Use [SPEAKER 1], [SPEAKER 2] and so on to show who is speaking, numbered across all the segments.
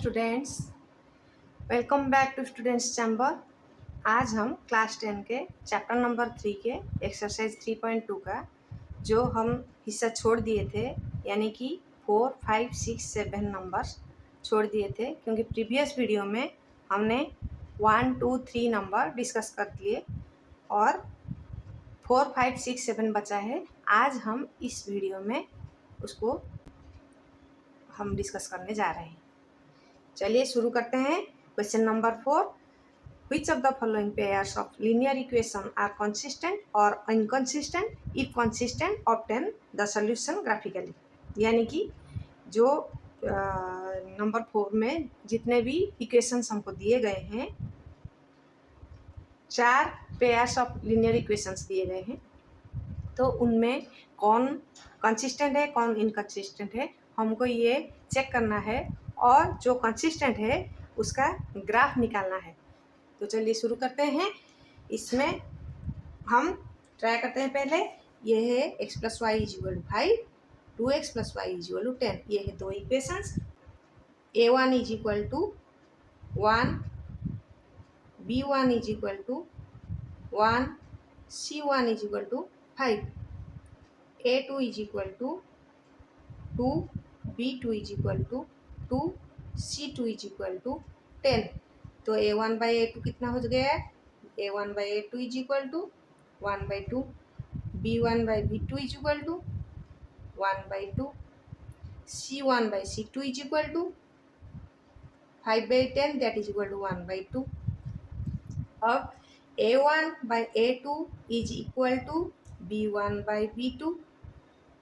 [SPEAKER 1] Students, welcome back to students chamber. आज हम class 10 के चैप्टर नंबर 3 के एक्सरसाइज 3.2 का जो हम हिस्सा छोड़ दिए थे, यानी कि 4, 5, 6, 7 नंबर्स छोड़ दिए थे, क्योंकि प्रीवियस वीडियो में हमने 1, 2, 3 नंबर डिस्कस कर दिए और 4, 5, 6, 7 बचा है। आज हम इस वीडियो में उसको हम डिस्कस करने जा रहे हैं। चलिए शुरू करते हैं। Question number 4, which of the following pairs of linear equation are consistent or inconsistent? If consistent, obtain the solution graphically। यानी कि जो नंबर 4 में जितने भी इक्वेशंस हमको दिए गए हैं, 4 पेयर्स ऑफ लीनियर इक्वेशंस दिए गए हैं, तो उनमें कौन कंसिस्टेंट है कौन इनकंसिस्टेंट है, हमको ये चेक करना है और जो कंसिस्टेंट है उसका ग्राफ निकालना है। तो चलिए शुरू करते हैं। इसमें हम ट्राई करते हैं। पहले ये है x + y = 5, 2x + y = 10। ये है दो equations. a1 = 1, b1 = 1, c1 = 5, a2 = 2, b2 = 2, c2 = 10। तो a1/a2 कितना हो गया है? a1/a2 = 1/2, b1/b2 = 1/2, c1/c2 = 5/10, that is equal to 1/2। अब a1/a2 is equal to b1/b2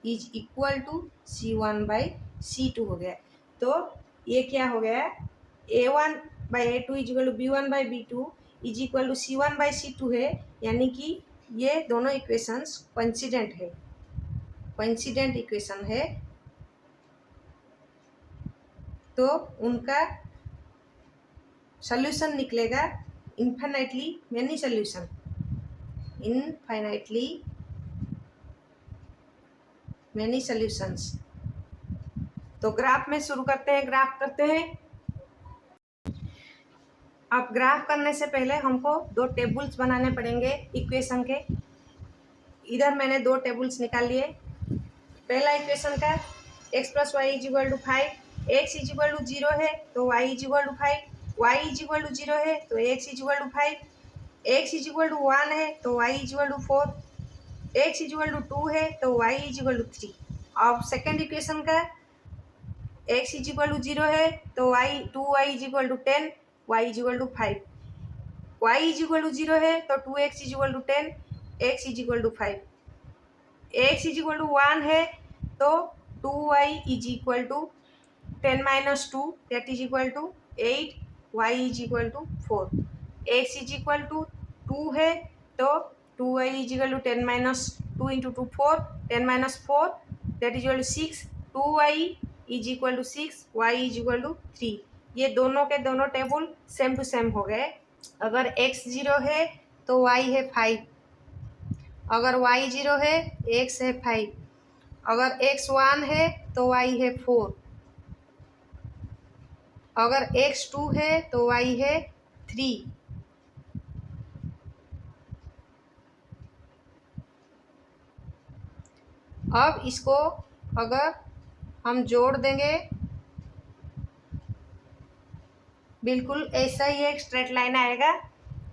[SPEAKER 1] is equal to c1/c2 हो गया। तो ये क्या हो गया? a1/a2 is equal to b1/b2 is equal to c1/c2 है, यानी कि ये दोनों इक्वेशंस कोइंसिडेंट है, कोइंसिडेंट इक्वेशन है। तो उनका सॉल्यूशन निकलेगा infinitely many solution, infinitely many solutions. तो ग्राफ में शुरू करते हैं, ग्राफ करते हैं। अब ग्राफ करने से पहले हमको दो टेबल्स बनाने पड़ेंगे इक्वेशन के। इधर मैंने दो टेबल्स निकाल लिए। पहला इक्वेशन का x + y = 5, x = 0 है तो y = 5, y = 0 है तो x = 5, x = 1 है तो y = 4, x = 2 है तो y = 3। अब सेकेंड इक्वेशन का x = 0 है तो 2y = 10, y = 5, y = 0 है तो 2x = 10, x = 5, x = 1 है तो 2y = 10 - 2, that is equal to 8, y = 4, x = 2 है तो 2y = 10 - 2 × 2 4, 10 - 4, that is equal to 6, 2y = 6, y = 3। ये दोनों के दोनों टेबल सेम टू सेम हो गए। अगर x 0 है तो y है 5, अगर y 0 है x है 5, अगर x 1 है तो y है 4, अगर x 2 है तो y है 3। अब इसको अगर हम जोड़ देंगे, बिल्कुल ऐसा ही एक स्ट्रेट लाइन आएगा।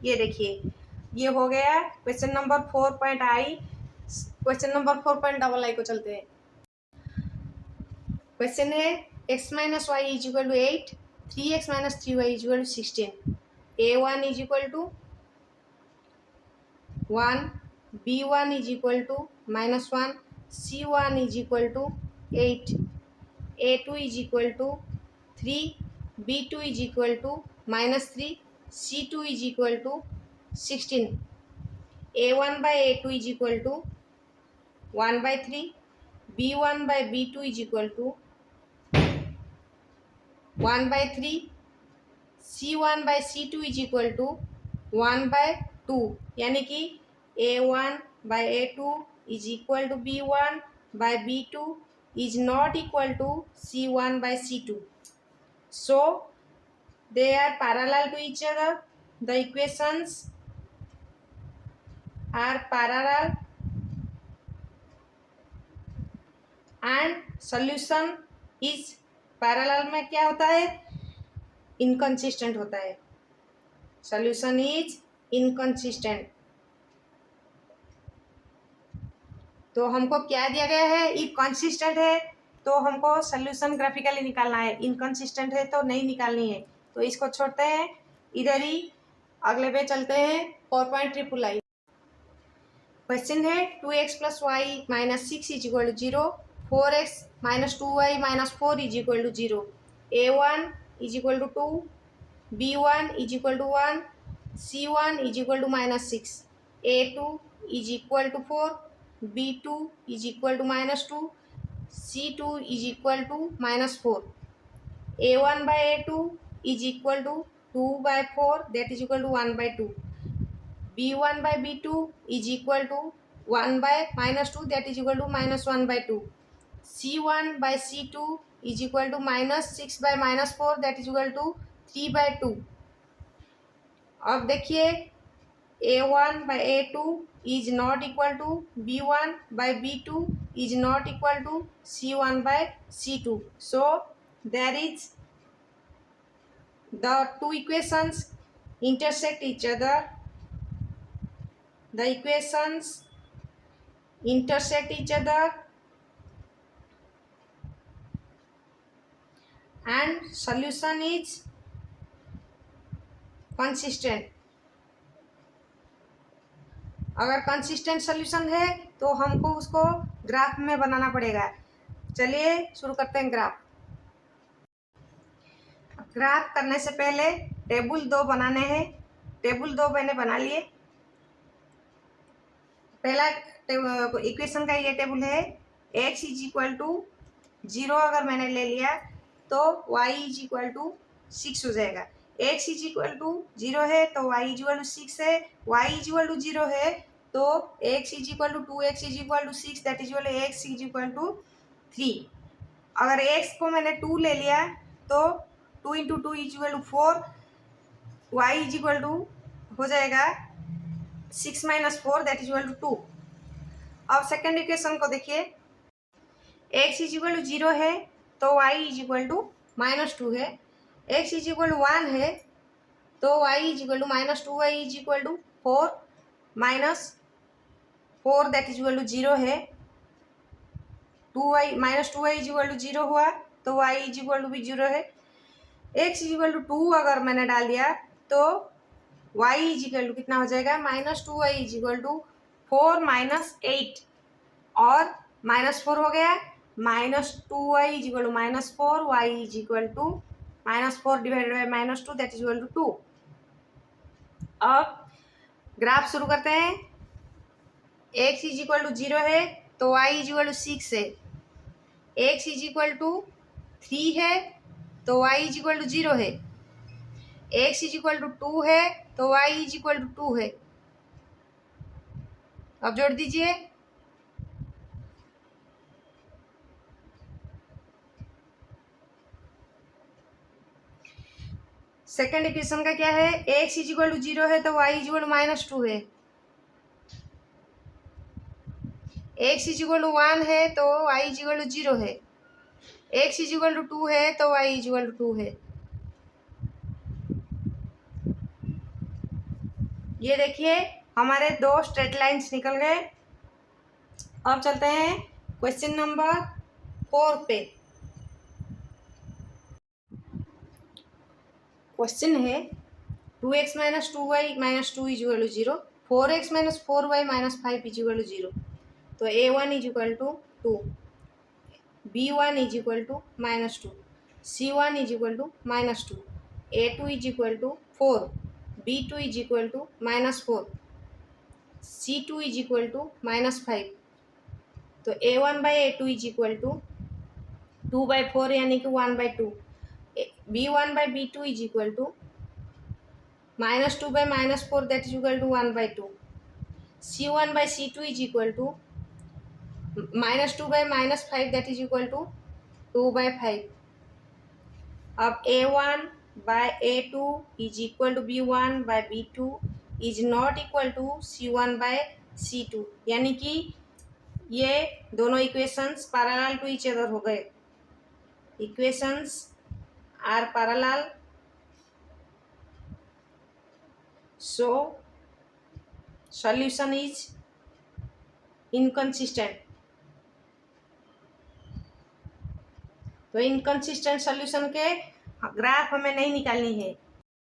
[SPEAKER 1] ये देखिए, ये हो गया question number 4.i। Question number 4.ii को चलते हैं। क्वेश्चन है x - y = 8, 3x - 3y = 16, a1 = 1, b1 = -1, c1 = 8, a2 = 3, b2 = -3, c2 = 16, a1/a2 = 1/3, b1/b2 = 1/3, c1/c2 = 1/2, यानी कि a1/a2 is equal to b1/b2 is not equal to c1/c2। So they are parallel to each other. The equations are parallel and solution is parallel में क्या होता है, inconsistent होता है, solution is inconsistent। तो हमको क्या दिया गया है, इनकंसिस्टेंट है तो हमको सोल्यूशन ग्राफिकली निकालना है, इनकंसिस्टेंट है तो नहीं निकालनी है, तो इसको छोड़ते हैं, इधर ही अगले पे चलते हैं। 4.3 क्वेश्चन है 2x plus y minus 6 is equal to 0, 4x minus 2y minus 4 is equal to 0, a1 is equal to 2, b1 is equal to 1, c1 is equal to minus 6, a2 is equal to 4, b2 is equal to minus 2, c2 is equal to minus 4, a1 by a2 is equal to 2 by 4 that is equal to 1 by 2, b1 by b2 is equal to 1 by minus 2 that is equal to minus 1 by 2, c1 by c2 is equal to minus 6 by minus 4 that is equal to 3 by 2। अब देखिए a1 by a2 is not equal to b1 by b2 is not equal to c1 by c2, so there is the two equations intersect each other, the equations intersect each other and solution is consistent। अगर consistent solution है तो हमको उसको graph में बनाना पड़ेगा। चलिए शुरू करते हैं ग्राफ। ग्राफ करने से पहले टेबल 2 बनाने हैं। टेबल 2 मैंने बना लिए। पहला इक्वेशन का ये टेबल है, x इज इक्वल टू 0 अगर मैंने ले लिया तो y इज इक्वल टू 6 हो जाएगा। x इज इक्वल टू 0 है तो y इज इक्वल टू 6 है, y इज इक्वल टू 0 है तो x is equal to 2x is equal to 6 that is equal to x is equal to 3। अगर x को मैंने 2 ले लिया तो 2 into 2 is equal to 4, y is equal to हो जाएगा 6 minus 4 that is equal to 2। अब सेकेंड इक्वेशन को देखिए, x इज इक्वल टू 0 है तो y is equal to minus 2 है, x इज इक्वल टू 1 है तो y is equal to minus 2y is equal to 4 minus 4 that is equal to 0 है, 2y minus 2y is equal to 0 हुआ तो y is equal to भी 0 है। x is equal to 2 अगर मैंने डाल दिया तो y इज इक्वल टू कितना हो जाएगा, minus 2y is equal to 4 minus 8 और माइनस 4 हो गया, minus 2y is equal to minus 4, y is equal to minus 4 divided by minus 2 that is equal to 2। अब ग्राफ शुरू करते हैं। x इज इक्वल टू 0 है तो y इज इक्वल टू 6 है, x इज इक्वल टू 3 है तो y is equal to 0 है, x इज इक्वल टू 2 है तो y इज इक्वल टू 2 है। अब जोड़ दीजिए, सेकेंड इक्वेशन का क्या है, x इज इक्वल टू 0 है तो y is equal to minus 2 है, x इज इक्वल टू 1 है तो y इज इक्वल टू 0 है, x इज इक्वल टू 2 है तो y इज इक्वल टू 2 है। ये देखिए हमारे दो स्ट्रेट लाइंस निकल गए। अब चलते हैं क्वेश्चन नंबर 4 पे। क्वेश्चन है 2x minus 2y minus 2 is equal to 0, 4x minus 4y minus 5 is equal to 0, तो a1 is equal to 2, b1 is equal to minus 2, c1 is equal to minus 2, a2 is equal to 4, b2 is equal to minus 4, c2 is equal to minus 5, तो a1 by a2 is equal to 2 by 4 यानी कि 1 by 2, b1 by b2 is equal to minus 2 by minus 4 that is equal to 1 by 2, c1 by c2 is equal to minus 2 by minus 5 that is equal to 2 by 5। अब a1 by A2 is equal to B1 by B2 is not equal to C1 by C2, यानी कि ये दोनों equations parallel to each other हो गए. Equations are parallel, so solution is inconsistent. तो inconsistent solution के graph हमें नहीं निकालनी है.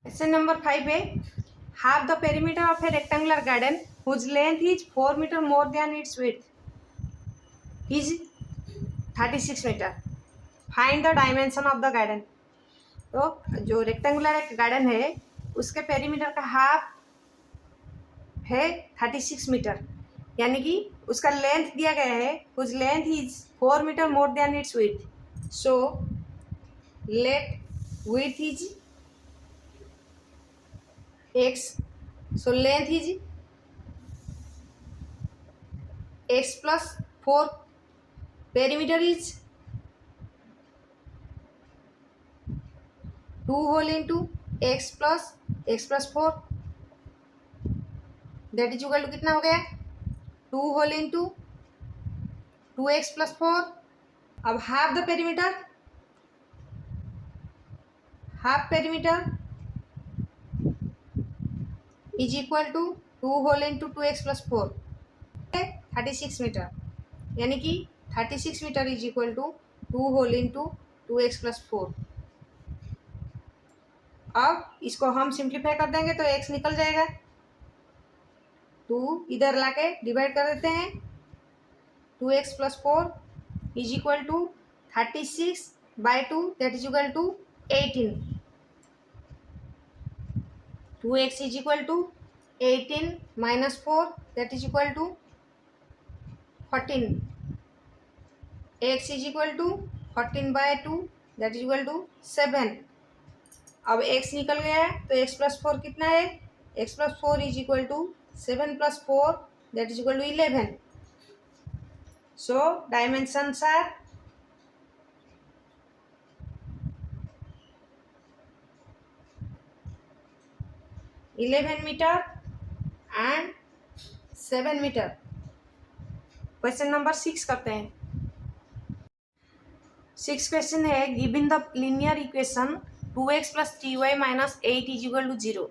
[SPEAKER 1] क्वेश्चन नंबर 5 है, half the perimeter of a rectangular garden whose length is 4 metre more than its width is 36 metre. Find the dimension of the garden. तो जो rectangular एक गार्डन है उसके पेरीमीटर का हाफ है 36 मीटर, यानी कि उसका लेंथ दिया गया है, whose length is 4 metre more than its width. So let width is x, so length is x plus 4, perimeter is 2 whole into x plus 4, that is equal to कितना हो गया 2 whole into 2x plus 4. अब half the perimeter, half perimeter is equal to 2 whole into 2x plus 4, 36 metre, यानी कि 36 metre is equal to 2 whole into 2x plus 4. अब इसको हम simplify कर देंगे तो x निकल जाएगा, 2 इधर लाके डिवाइड कर देते हैं. 2x plus 4 is equal to 36 by 2, that is equal to 18. 2x is equal to 18 minus 4, that is equal to 14. x is equal to 14 by 2, that is equal to 7. अब x निकल गया है तो x plus 4 कितना है, x plus 4 is equal to 7 plus 4, that is equal to 11. So dimensions are 11 meter and 7 meter. Question number 6 करते हैं. 6 question है, given the linear equation 2x plus 3y minus 8 is equal to 0.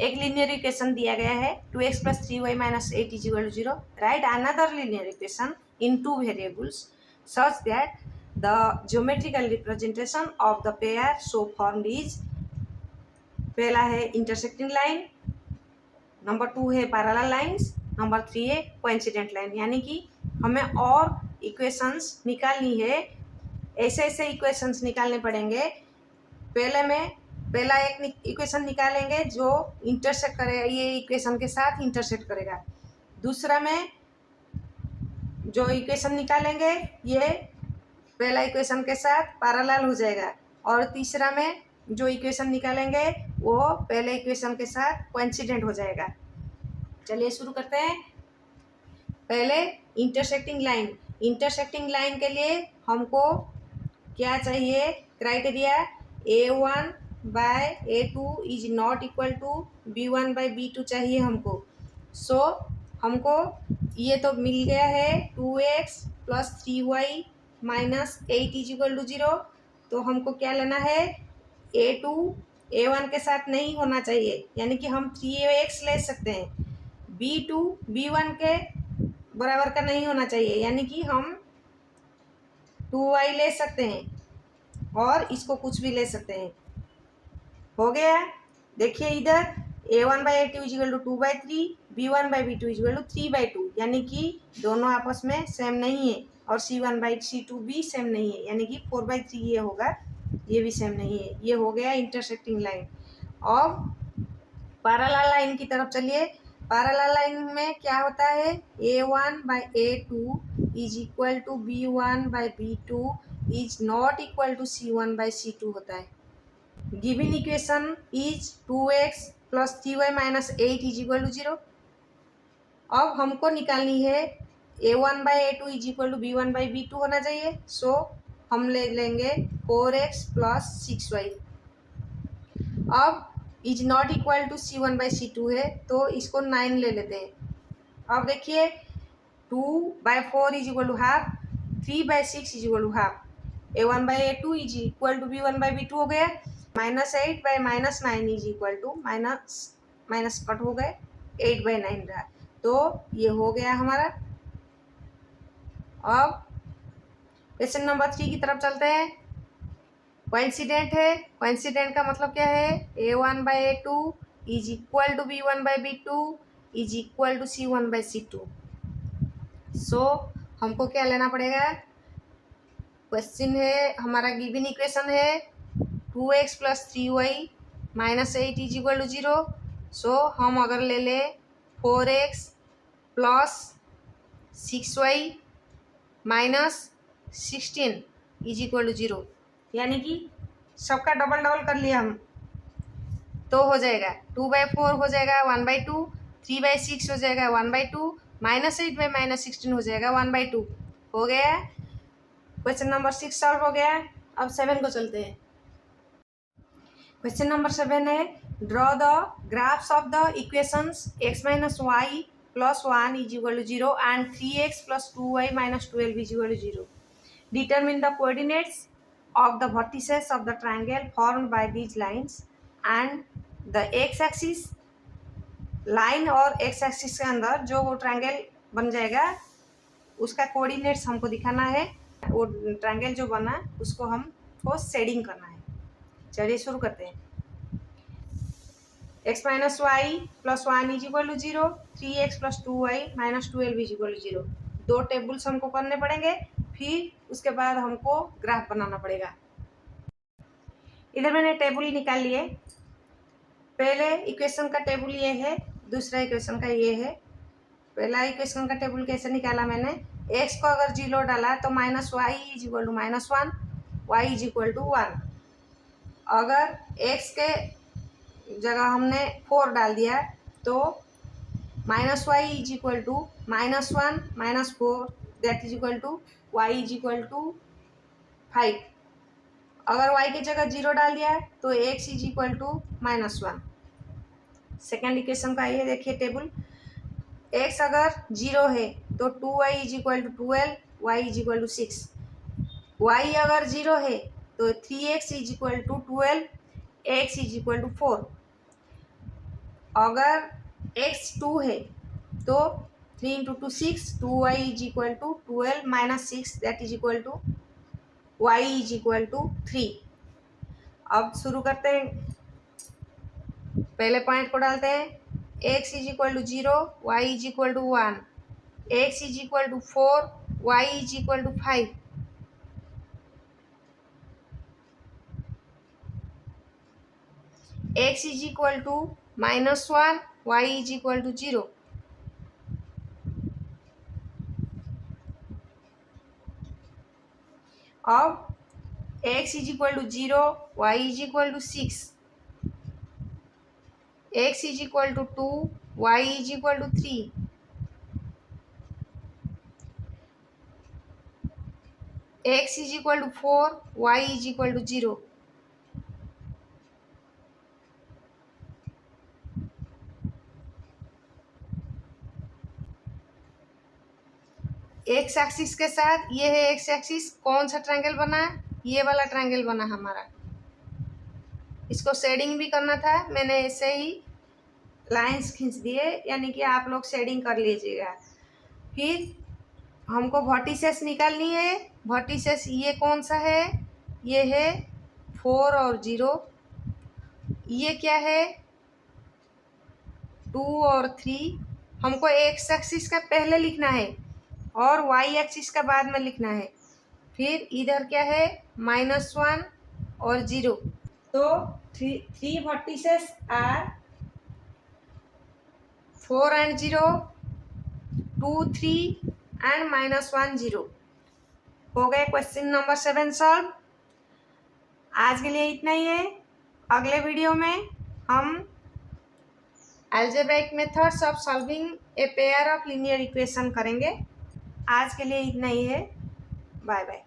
[SPEAKER 1] एक linear equation दिया गया है 2x plus 3y minus 8 is equal to 0. Right another linear equation in 2 variables such that the geometrical representation of the pair so formed is, पहला है intersecting line, number 2 है parallel lines, number 3 है coincident line. यानी कि हमें और equations निकालनी है, ऐसे ऐसे इक्वेशंस निकालने पड़ेंगे. पहला एक इक्वेशन निकालेंगे जो इंटरसेक्ट करेगा, ये इक्वेशन के साथ इंटरसेक्ट करेगा. दूसरा में जो इक्वेशन निकालेंगे ये पहला इक्वेशन के साथ पैरेलल हो जाएगा, और तीसरा में जो इक्वेशन निकालेंगे वो पहले इक्वेशन के साथ कोइंसिडेंट हो जाएगा. चलिए शुरू करते हैं. पहले इंटरसेक्टिंग लाइन. इंटरसेक्टिंग लाइन के लिए हमको क्या चाहिए, criteria A1 by A2 is not equal to B1 by B2 चाहिए हमको. सो हमको ये तो मिल गया है 2x plus 3y minus 8 is equal to 0. तो हमको क्या लेना है, A2 A1 के साथ नहीं होना चाहिए, यानी कि हम 3x ले सकते हैं. B2 B1 के बराबर का नहीं होना चाहिए, यानी कि हम 2y ले सकते हैं, और इसको कुछ भी ले सकते हैं. हो गया. देखिए इधर A1 by A2 is equal to 2/3, B1 by B2 is equal to 3/2, यानी कि दोनों आपस में सेम नहीं है, और C1 बाई C2 भी सेम नहीं है, यानी कि 4/3 ये होगा, ये भी सेम नहीं है. ये हो गया इंटरसेक्टिंग लाइन. अब पैरेलल लाइन की तरफ चलिए. पैरेलल लाइन में क्या होता है, A1 by A2 is equal to B1 by B2 is not equal to C1 by C2 होता है. Given equation is 2x plus 3y minus 8 is equal to 0. अब हमको निकालनी है A1 by A2 is equal to B1 by B2 होना चाहिए. सो हम ले लेंगे 4x प्लस 6y. अब is not equal to C1/C2 है, तो इसको 9 ले लेते हैं। अब देखिए 2/4 is equal to half, 3/6 is equal to half, A1/A2 is equal to B1/B2 हो गया। -8/-9 is equal to minus cut हो गए, 8/9 रहा, तो ये हो गया हमारा। अब क्वेश्चन नंबर 3 की तरफ चलते हैं। कोइंसिडेंट है, कोइंसिडेंट का मतलब क्या है, A1/A2 is equal to B1/B2 is equal to C1/C2। So हमको क्या लेना पड़ेगा, क्वेश्चन है हमारा, गिवन इक्वेशन है 2x + 3y - 8 is equal to 0। सो हम अगर ले लें 4x + 6y - 16 is equal to 0, यानी कि सबका डबल डबल कर लिया हम, तो हो जाएगा 2/4 हो जाएगा 1/2, 3/6 हो जाएगा 1/2, -8/- 16 हो जाएगा 1/2। हो गया, क्वेश्चन नंबर 6 सॉल्व हो गया। अब 7 को चलते हैं। क्वेश्चन नंबर 7 है, draw the graphs of the equations x - y + 1 is equal to 0 and 3x + 2y - 12 is equal to 0। Determine the coordinates of the vertices of the triangle formed by these lines and the x axis line और x axis के अंदर जो वो triangle बन जाएगा उसका coordinates हमको दिखाना है। वो ट्रायंगल जो बना उसको हमको शेडिंग करना है। चलिए शुरू करते हैं। x - y + 1 is equal to 0, 3x + 2y - 12 is equal to 0। दो टेबल्स हमको करने पड़ेंगे, फिर उसके बाद हमको ग्राफ बनाना पड़ेगा। इधर मैंने टेबल निकाल लिए। पहले इक्वेशन का टेबल ये है, दूसरा इक्वेशन का ये है। पहला इक्वेशन का टेबल कैसे निकाला मैंने, x को अगर 0 डाला तो -y is equal to -1, y is equal to 1। अगर x के जगह हमने 4 डाल दिया तो -y is equal to -1 - 4 that is equal to y is equal to 5। अगर y की जगह 0 डाल दिया तो x is equal to -1। Second equation का ये देखिए टेबल, x अगर 0 है तो 2y is equal to 12, y is equal to 6। y अगर 0 है तो 3x is equal to 12, x is equal to 4। अगर x 2 है तो 3 × 2 6, 2y is equal to 12 - 6 that is equal to y is equal to 3। अब शुरू करते हैं, पहले पॉइंट को डालते हैं। x is equal to 0, y is equal to 1, x is equal to 4, y is equal to 5। x is equal to -1, y is equal to 0। अब x is equal to 0, y is equal to 6, x is equal to 2, y is equal to 3, x is equal to 4, y is equal to 0। X axis के साथ ये है x axis, कौन सा triangle बना, ये वाला ट्रायंगल बना हमारा। इसको शेडिंग भी करना था, मैंने ऐसे ही लाइंस खींच दिए, यानी कि आप लोग शेडिंग कर लीजिएगा। फिर हमको वर्टिसेस निकालनी है। वर्टिसेस ये कौन सा है, ये है 4 और 0। ये क्या है 2 और 3। हमको एक्स एक्सिस का पहले लिखना है और वाई एक्सिस का बाद में लिखना है। फिर इधर क्या है -1 और 0। तो three vertices are 4 and 0, 2 3 and -1 0। हो गए क्वेश्चन नंबर 7 सॉल्व। आज के लिए इतना ही है। अगले वीडियो में हम algebraic methods of solving a pair of linear equation करेंगे। आज के लिए इतना ही है। Bye bye.